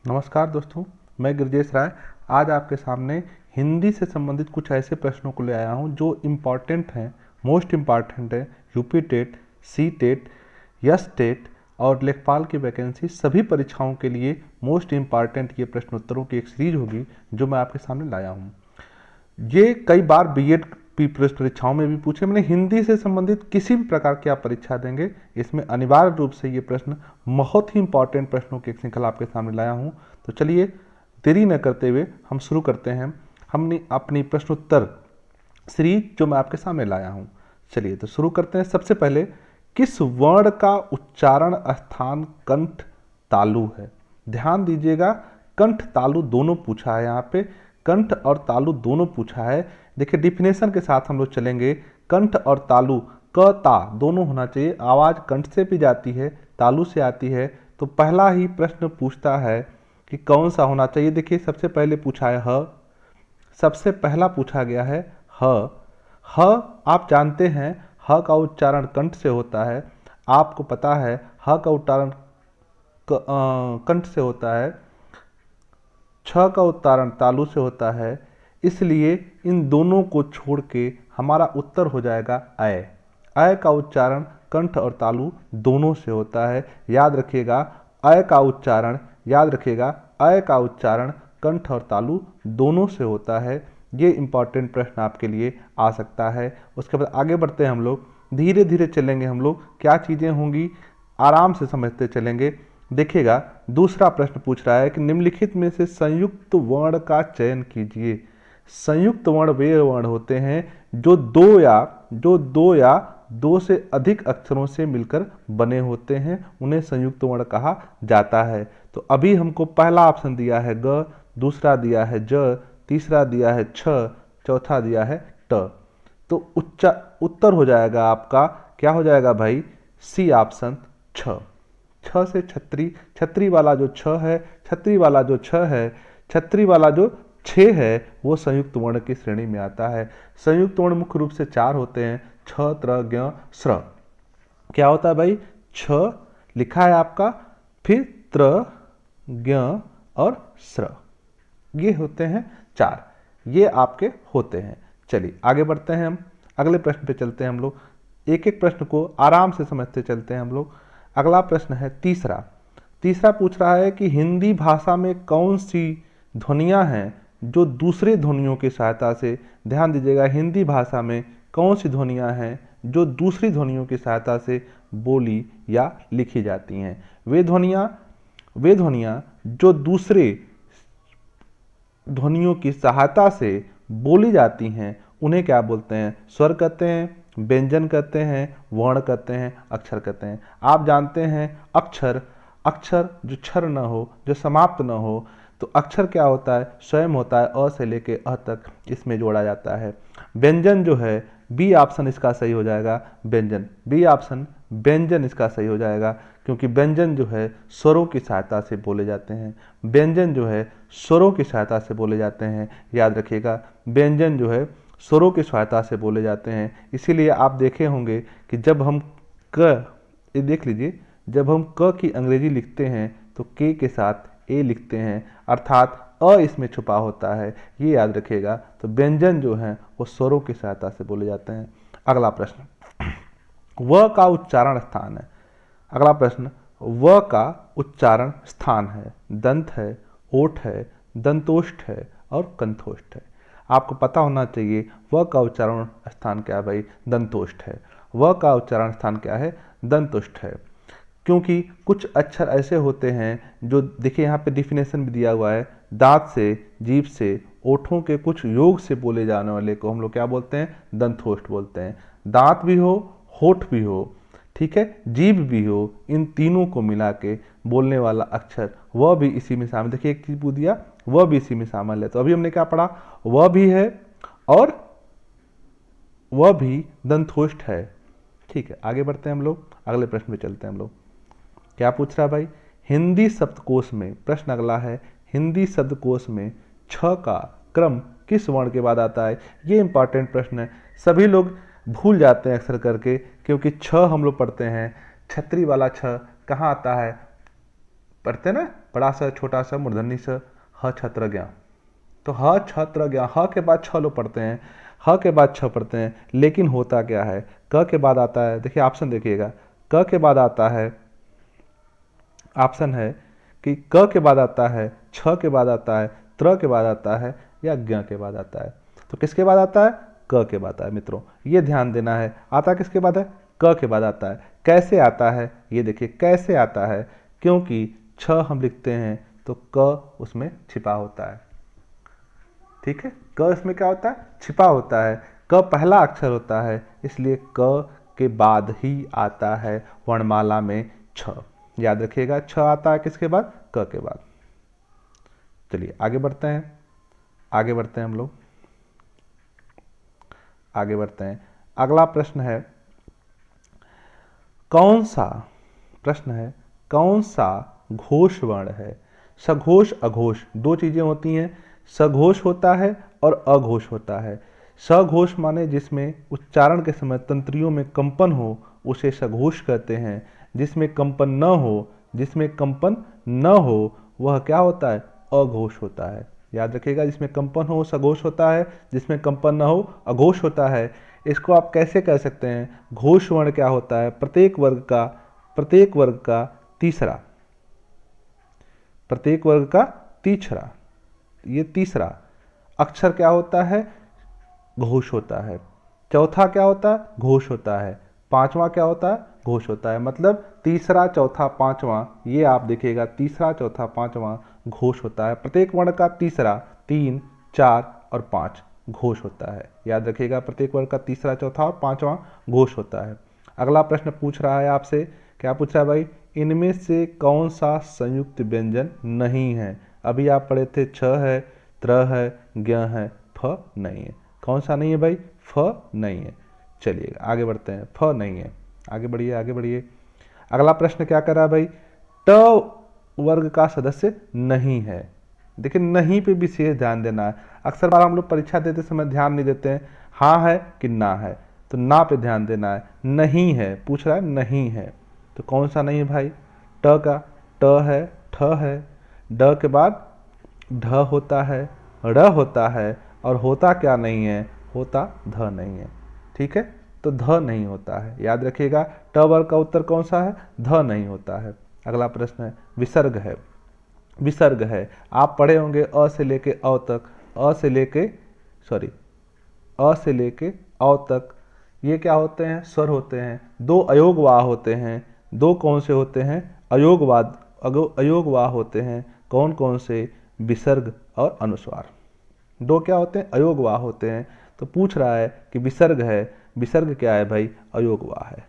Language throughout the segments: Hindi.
नमस्कार दोस्तों, मैं गिरजेश राय आज आपके सामने हिंदी से संबंधित कुछ ऐसे प्रश्नों को ले आया हूं जो इम्पॉर्टेंट हैं, मोस्ट इम्पॉर्टेंट है। UP TET, C TET, S TET और लेखपाल की वैकेंसी सभी परीक्षाओं के लिए मोस्ट इम्पॉर्टेंट ये प्रश्नोत्तरों की एक सीरीज होगी जो मैं आपके सामने लाया हूं। ये कई बार बीएड परीक्षाओं में भी पूछे। मैंने हिंदी से संबंधित किसी भी प्रकार की आप परीक्षा देंगे, इसमें अनिवार्य रूप से ये प्रश्न बहुत ही इंपॉर्टेंट प्रश्नों की एक श्रृंखला आपके सामने लाया हूं। तो चलिए देरी न करते हुए हम शुरू करते हैं हमने अपनी प्रश्नोत्तर सीरीज जो मैं आपके सामने लाया हूं। चलिए तो शुरू करते हैं। सबसे पहले, किस वर्ण का उच्चारण स्थान कंठ तालु है? ध्यान दीजिएगा, कंठ तालु दोनों पूछा है। यहाँ पे कंठ और तालु दोनों पूछा है। देखिए डिफिनेशन के साथ हम लोग चलेंगे। कंठ और तालु क ता दोनों होना चाहिए। आवाज कंठ से भी जाती है, तालु से आती है। तो पहला ही प्रश्न पूछता है कि कौन सा होना चाहिए। देखिए सबसे पहले पूछा है ह, सबसे पहला पूछा गया है ह। ह आप जानते हैं ह का उच्चारण कंठ से होता है। आपको पता है ह का उच्चारण कंठ से होता है, छ का उच्चारण तालु से होता है। इसलिए इन दोनों को छोड़ के हमारा उत्तर हो जाएगा अय। अय का उच्चारण कंठ और तालु दोनों से होता है। याद रखिएगा अय का उच्चारण, याद रखिएगा अय का उच्चारण कंठ और तालु दोनों से होता है। ये इंपॉर्टेंट प्रश्न आपके लिए आ सकता है। उसके बाद आगे बढ़ते हैं हम लोग, धीरे धीरे चलेंगे हम लोग, क्या चीज़ें होंगी आराम से समझते चलेंगे। देखिएगा दूसरा प्रश्न पूछ रहा है कि निम्नलिखित में से संयुक्त वर्ण का चयन कीजिए। संयुक्त वर्ण वे वर्ण होते हैं जो दो या दो से अधिक अक्षरों से मिलकर बने होते हैं, उन्हें संयुक्त वर्ण कहा जाता है। तो अभी हमको पहला ऑप्शन दिया है ग, दूसरा दिया है ज, तीसरा दिया है छ, चौथा दिया है ट। तो उत्तर हो जाएगा आपका, क्या हो जाएगा भाई? सी ऑप्शन छ। छ से छतरी, छतरी वाला जो छ है, छतरी वाला जो छ है, छतरी वाला जो छः है वो संयुक्त वर्ण की श्रेणी में आता है। संयुक्त वर्ण मुख्य रूप से चार होते हैं, छ, त्र, ज्ञ, स्र। क्या होता है भाई? छ लिखा है आपका, फिर त्र, ज्ञ और स्र, ये होते हैं चार, ये आपके होते हैं। चलिए आगे बढ़ते हैं, हम अगले प्रश्न पे चलते हैं। हम लोग एक एक प्रश्न को आराम से समझते चलते हैं हम लोग। अगला प्रश्न है तीसरा। तीसरा पूछ रहा है कि हिंदी भाषा में कौन सी ध्वनियां हैं जो दूसरे ध्वनियों की सहायता से, ध्यान दीजिएगा, हिंदी भाषा में कौन सी ध्वनियां हैं जो दूसरी ध्वनियों की सहायता से बोली या लिखी जाती हैं? वे ध्वनियां जो दूसरे ध्वनियों की सहायता से बोली जाती हैं उन्हें क्या बोलते हैं? स्वर कहते हैं, व्यंजन कहते हैं, वर्ण कहते हैं, अक्षर कहते हैं। आप जानते हैं अक्षर, अक्षर जो क्षर न हो, जो समाप्त न हो, तो अक्षर क्या होता है? स्वयं होता है, अ से लेके अ तक इसमें जोड़ा जाता है। व्यंजन जो है, बी ऑप्शन इसका सही हो जाएगा, व्यंजन, बी ऑप्शन व्यंजन इसका सही हो जाएगा, क्योंकि व्यंजन जो है स्वरों की सहायता से बोले जाते हैं। व्यंजन जो है स्वरों की सहायता से बोले जाते हैं। याद रखिएगा व्यंजन जो है स्वरों की सहायता से बोले जाते हैं। इसीलिए आप देखे होंगे कि जब हम क, ये देख लीजिए, जब हम क की अंग्रेजी लिखते हैं तो के साथ ए लिखते हैं, अर्थात अ इसमें छुपा होता है, ये याद रखिएगा। तो व्यंजन जो हैं वो स्वरों की सहायता से बोले जाते हैं। अगला प्रश्न, व का उच्चारण स्थान है। अगला प्रश्न, व का उच्चारण स्थान है, दंत है, ओठ है, दंतोष्ठ है और कंठोष्ठ है। आपको पता होना चाहिए व का उच्चारण स्थान क्या है भाई? दंतोष्ठ है। व का उच्चारण स्थान क्या है? दंतोष्ठ है। क्योंकि कुछ अक्षर ऐसे होते हैं जो, देखिए यहाँ पे डिफिनेशन भी दिया हुआ है, दांत से, जीभ से, ओठों के कुछ योग से बोले जाने वाले को हम लोग क्या बोलते हैं? दंतोष्ठ बोलते हैं। दांत भी हो, होठ भी हो, ठीक है, जीभ भी हो, इन तीनों को मिला के बोलने वाला अक्षर वह भी इसी में शामिल। देखिए एक चीज पूछ दिया, वह भी इसी में शामिल है। तो अभी हमने क्या पढ़ा? वह भी है और वह भी दंतोष्ठ है। ठीक है, आगे बढ़ते हैं हम लोग, अगले प्रश्न पे चलते हैं हम लोग। क्या पूछ रहा है भाई? हिंदी शब्दकोश में, प्रश्न अगला है, हिंदी शब्दकोश में छ का क्रम किस वर्ण के बाद आता है? ये इंपॉर्टेंट प्रश्न है, सभी लोग भूल जाते हैं अक्सर करके, क्योंकि छ हम लोग पढ़ते हैं, छतरी वाला छ कहाँ आता है? पढ़ते ना, बड़ा सा छोटा सा मूर्धन्य स ह छत्र ज्ञ। तो ह छत्र ज्ञ, ह के बाद छ लोग पढ़ते हैं, ह के बाद छ पढ़ते हैं, लेकिन होता क्या है, क के बाद आता है, देखिए ऑप्शन देखिएगा, क के बाद आता है, ऑप्शन है कि क के बाद आता है, छ के बाद आता है, त्र के बाद आता है, या ज्ञ के बाद आता है। तो किसके बाद आता है, क के बाद आता है मित्रों, ये ध्यान देना है। आता किसके बाद है, क के बाद आता है। कैसे आता है, ये देखिए कैसे आता है, क्योंकि छ हम लिखते हैं तो क उसमें छिपा होता है। ठीक है, क इसमें क्या होता है, छिपा होता है। क पहला अक्षर होता है, इसलिए क के बाद ही आता है वर्णमाला में छ। याद रखिएगा, छ आता है किसके बाद, क के बाद। चलिए आगे बढ़ते हैं, आगे बढ़ते हैं हम लोग, आगे बढ़ते हैं। अगला प्रश्न है, कौन सा, प्रश्न है कौन सा घोष वर्ण है। सघोष अघोष दो चीजें होती हैं, सघोष होता है और अघोष होता है। सघोष माने जिसमें उच्चारण के समय तंत्रियों में कंपन हो उसे सघोष कहते हैं। जिसमें कंपन न हो, जिसमें कंपन न हो वह क्या होता है, अघोष होता है। याद रखिएगा, जिसमें कंपन हो सघोष होता है, जिसमें कंपन न हो अघोष होता है। इसको आप कैसे कह सकते हैं, घोष वर्ण क्या होता है, प्रत्येक वर्ग का तीसरा, प्रत्येक वर्ग का तीसरा, ये तीसरा अक्षर क्या होता है, घोष होता है। चौथा क्या होता है, घोष होता है। पांचवा क्या होता है, घोष होता है। मतलब तीसरा चौथा पांचवा, ये आप देखिएगा, तीसरा चौथा पांचवा घोष होता है। प्रत्येक वर्ण का तीसरा, 3, 4 और 5 घोष होता है। याद रखिएगा, प्रत्येक वर्ग का तीसरा चौथा और पांचवा घोष होता है। अगला प्रश्न पूछ रहा है आपसे, क्या पूछ रहा है भाई, इनमें से कौन सा संयुक्त व्यंजन नहीं है। अभी आप पढ़े थे छ है, त्र है, ज्ञ है, फ नहीं है। कौन सा नहीं है भाई, फ नहीं है। चलिए आगे बढ़ते हैं, फ नहीं है। आगे बढ़िए, आगे बढ़िए। अगला प्रश्न क्या कर रहा है भाई, ट वर्ग का सदस्य नहीं है। देखिए नहीं पे विशेष ध्यान देना है। अक्सर बार हम लोग परीक्षा देते समय ध्यान नहीं देते हैं, हाँ है कि ना है, तो ना पे ध्यान देना है। नहीं है पूछ रहा है, नहीं है, तो कौन सा नहीं है भाई, ट का, ट है, ठ है, ड के बाद ढ होता है, ड़ होता है, और होता क्या नहीं है, होता ध नहीं है। ठीक है, तो ध नहीं होता है। याद रखिएगा, ट वर्ग का उत्तर कौन सा है, ध नहीं होता है। अगला प्रश्न है, विसर्ग है। विसर्ग है, आप पढ़े होंगे अ से लेके अ तक, अ से लेके अ तक, ये क्या होते हैं, स्वर होते हैं। दो अयोगवाह होते हैं। दो कौन से होते हैं, अयोगवाह होते हैं। कौन कौन से, विसर्ग और अनुस्वार। दो क्या होते हैं, अयोगवाह होते हैं। तो पूछ रहा है कि विसर्ग है, विसर्ग क्या है भाई, अयोगवाह है।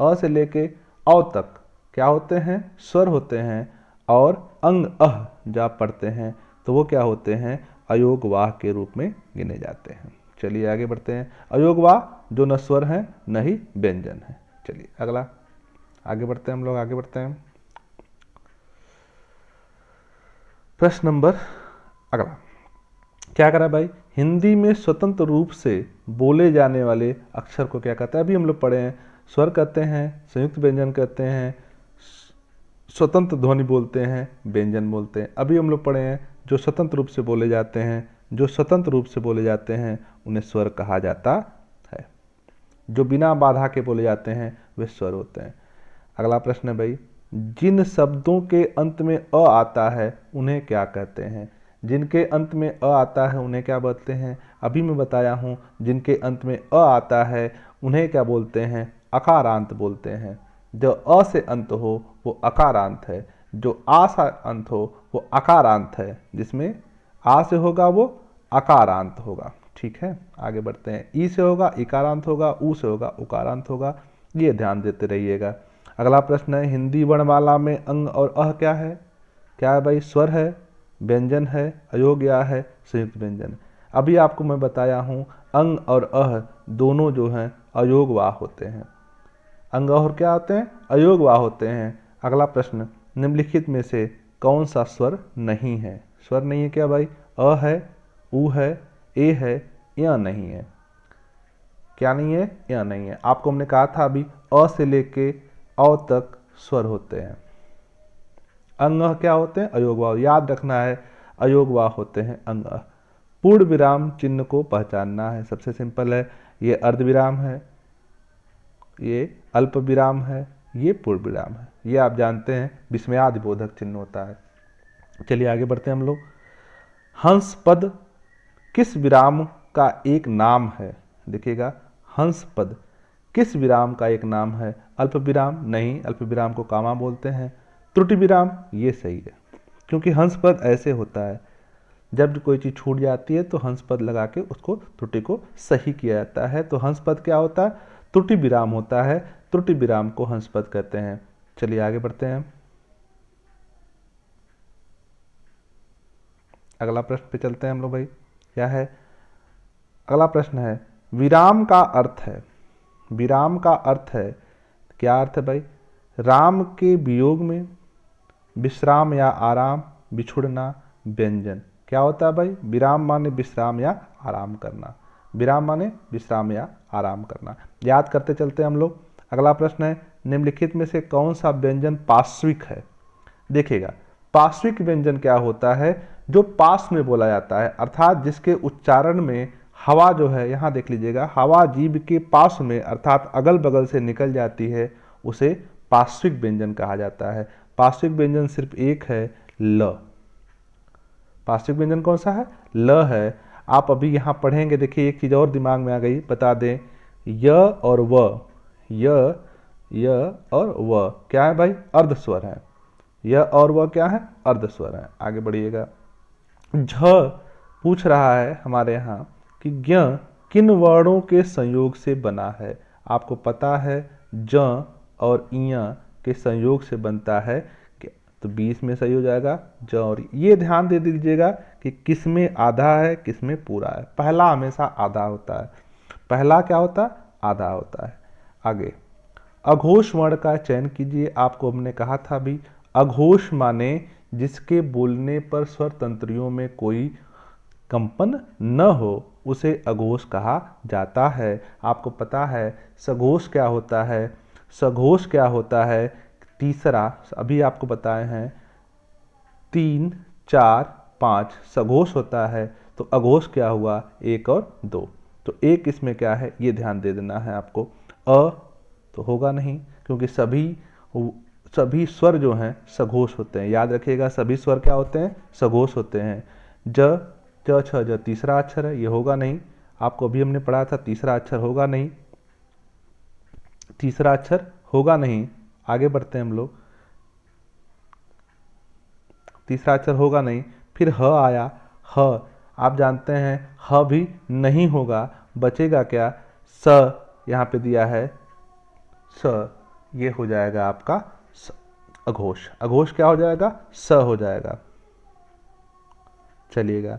अ से लेके औ तक क्या होते हैं, स्वर होते हैं, और अंग अह जब आप पढ़ते हैं तो वो क्या होते हैं, अयोगवाह के रूप में गिने जाते हैं। चलिए आगे बढ़ते हैं। अयोगवाह जो न स्वर हैं न ही व्यंजन है। चलिए अगला आगे बढ़ते हैं हम लोग, आगे बढ़ते हैं। प्रश्न नंबर अगला क्या करा भाई, हिंदी में स्वतंत्र रूप से बोले जाने वाले अक्षर को क्या कहता है। अभी हम लोग पढ़े हैं, स्वर कहते हैं, संयुक्त व्यंजन कहते हैं, स्वतंत्र ध्वनि बोलते हैं, व्यंजन बोलते हैं। अभी हम लोग पढ़े हैं जो स्वतंत्र रूप से बोले जाते हैं, जो स्वतंत्र रूप से बोले जाते हैं उन्हें स्वर कहा जाता है। जो बिना बाधा के बोले जाते हैं वे स्वर होते हैं। अगला प्रश्न है भाई, जिन शब्दों के अंत में अ आता है उन्हें क्या कहते हैं। जिनके अंत में अ आता है उन्हें क्या बोलते हैं, अभी मैं बताया हूँ। जिनके अंत में अ आता है उन्हें क्या बोलते हैं, अकारांत बोलते हैं। जो अ से अंत हो वो अकारांत है, जो आ से अंत हो वो अकारांत है, जिसमें आ से होगा वो अकारांत होगा। ठीक है, आगे बढ़ते हैं। ई से होगा इकारांत होगा, ऊ से होगा उकारांत होगा, ये ध्यान देते रहिएगा। अगला प्रश्न है, हिंदी वर्णमाला में अंग और अह क्या है। क्या है भाई, स्वर है, व्यंजन है, अयोग्य है, संयुक्त व्यंजन। अभी आपको मैं बताया हूँ अंग और अह दोनों जो हैं अयोगवाह होते हैं। अंग और क्या होते हैं, अयोगवाह होते हैं। अगला प्रश्न, निम्नलिखित में से कौन सा स्वर नहीं है। स्वर नहीं है क्या भाई, अ है, ऊ है, ए है, या नहीं है। क्या नहीं है, या नहीं है। आपको हमने कहा था अभी अ से लेके औ तक स्वर होते हैं। अंग क्या होते हैं? अयोगवाह, याद रखना है, अयोगवाह होते हैं अंग। पूर्ण विराम चिन्ह को पहचानना है, सबसे सिंपल है, ये अर्धविराम है, ये अल्प विराम है, ये पूर्ण विराम है, ये आप जानते हैं विस्मयादि बोधक चिन्ह होता है। चलिए आगे बढ़ते हैं हम लोग। हंस पद किस विराम का एक नाम है? देखिएगा, हंस पद किस विराम का एक नाम है? अल्प विराम? नहीं, अल्प विराम को कामा बोलते हैं। त्रुटि विराम? ये सही है, क्योंकि हंस पद ऐसे होता है, जब कोई चीज़ छूट जाती है तो हंस पद लगा के उसको त्रुटि को सही किया जाता है। तो हंस पद क्या होता है? त्रुटि विराम होता है, त्रुटि विराम को हंस पद कहते हैं। चलिए आगे बढ़ते हैं, अगला प्रश्न पे चलते हैं हम लोग भाई। क्या है अगला प्रश्न? है विराम का अर्थ है, विराम का अर्थ है, क्या अर्थ है भाई? राम के वियोग में विश्राम या आराम, बिछुड़ना, व्यंजन। क्या होता है भाई? विराम माने विश्राम या आराम करना, विराम माने विश्राम या आराम करना। याद करते चलते हम लोग। अगला प्रश्न है निम्नलिखित में से कौन सा व्यंजन पार्श्विक है? देखिएगा, पार्श्विक व्यंजन क्या होता है? जो पास में बोला जाता है, अर्थात जिसके उच्चारण में हवा जो है, यहाँ देख लीजिएगा, हवा जीभ के पास में अर्थात अगल बगल से निकल जाती है, उसे पार्श्विक व्यंजन कहा जाता है। पार्श्विक व्यंजन सिर्फ एक है, ल। पार्श्विक व्यंजन कौन सा है? ल है। आप अभी यहाँ पढ़ेंगे, देखिए एक चीज और दिमाग में आ गई, बता दें, य और व, य और व क्या है भाई? अर्ध स्वर है। य और व क्या है? अर्ध स्वर है। आगे बढ़िएगा। झ पूछ रहा है हमारे यहाँ कि ज्ञ किन वर्णों के संयोग से बना है? आपको पता है ज और इय के संयोग से बनता है, तो 20 में सही हो जाएगा ज और। ये ध्यान दे दीजिएगा कि किसमें आधा है, किसमें पूरा है। पहला हमेशा आधा होता है, पहला क्या होता है? आधा होता है। आगे अघोष वर्ण का चयन कीजिए। आपको हमने कहा था भी, अघोष माने जिसके बोलने पर स्वर तंत्रियों में कोई कंपन न हो, उसे अघोष कहा जाता है। आपको पता है सघोष क्या होता है? सघोष क्या होता है? तीसरा, अभी आपको बताए हैं 3, 4, 5 सघोष होता है, तो अघोष क्या हुआ? 1 और 2। तो एक इसमें क्या है, ये ध्यान दे देना है आपको। अ तो होगा नहीं, क्योंकि सभी स्वर जो हैं सघोष होते हैं। याद रखिएगा, सभी स्वर क्या होते हैं? सघोष होते हैं। ज, च, छ, ज तीसरा अक्षर है, ये होगा नहीं। आपको अभी हमने पढ़ा था तीसरा अक्षर होगा नहीं, तीसरा अक्षर होगा नहीं। आगे बढ़ते हैं हम लोग, तीसरा अक्षर होगा नहीं। फिर ह आया, ह आप जानते हैं ह भी नहीं होगा, बचेगा क्या? स यहाँ पे दिया है, स, ये हो जाएगा आपका अघोष। अघोष क्या हो जाएगा? स हो जाएगा। चलिएगा,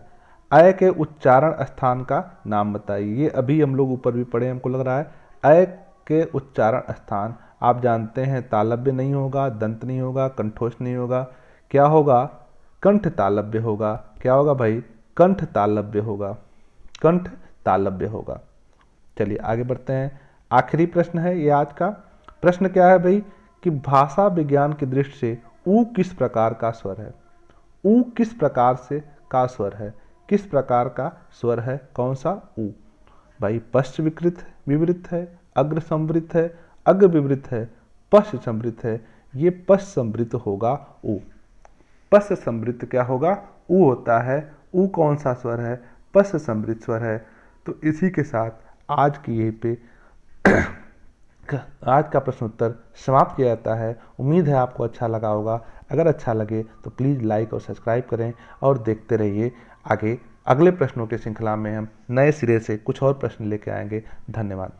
अय के उच्चारण स्थान का नाम बताइए। ये अभी हम लोग ऊपर भी पढ़े, हमको लग रहा है। अय के उच्चारण स्थान आप जानते हैं, तालव्य नहीं होगा, दंत नहीं होगा, कंठोष नहीं होगा, क्या होगा? कंठ तालव्य होगा। क्या होगा भाई? कंठ तालव्य होगा, कंठ तालव्य होगा। चलिए आगे बढ़ते हैं। आखिरी प्रश्न है ये आज का। प्रश्न क्या है भाई कि भाषा विज्ञान की दृष्टि से ऊ किस प्रकार का स्वर है? ऊ किस प्रकार से का स्वर है? किस प्रकार का स्वर है? कौन सा? ऊ भाई पश्च विवृत है, अग्र संवृत है, अग्र विवृत है, पश्च संवृत है। ये पश्च संवृत होगा ऊ। पश्च संवृत क्या होगा? ऊ होता है। ऊ कौन सा स्वर है? पश्च संवृत स्वर है। तो इसी के साथ आज की यहीं पे आज का प्रश्न उत्तर समाप्त किया जाता है। उम्मीद है आपको अच्छा लगा होगा। अगर अच्छा लगे तो प्लीज़ लाइक और सब्सक्राइब करें और देखते रहिए आगे। अगले प्रश्नों की श्रृंखला में हम नए सिरे से कुछ और प्रश्न लेके आएंगे। धन्यवाद।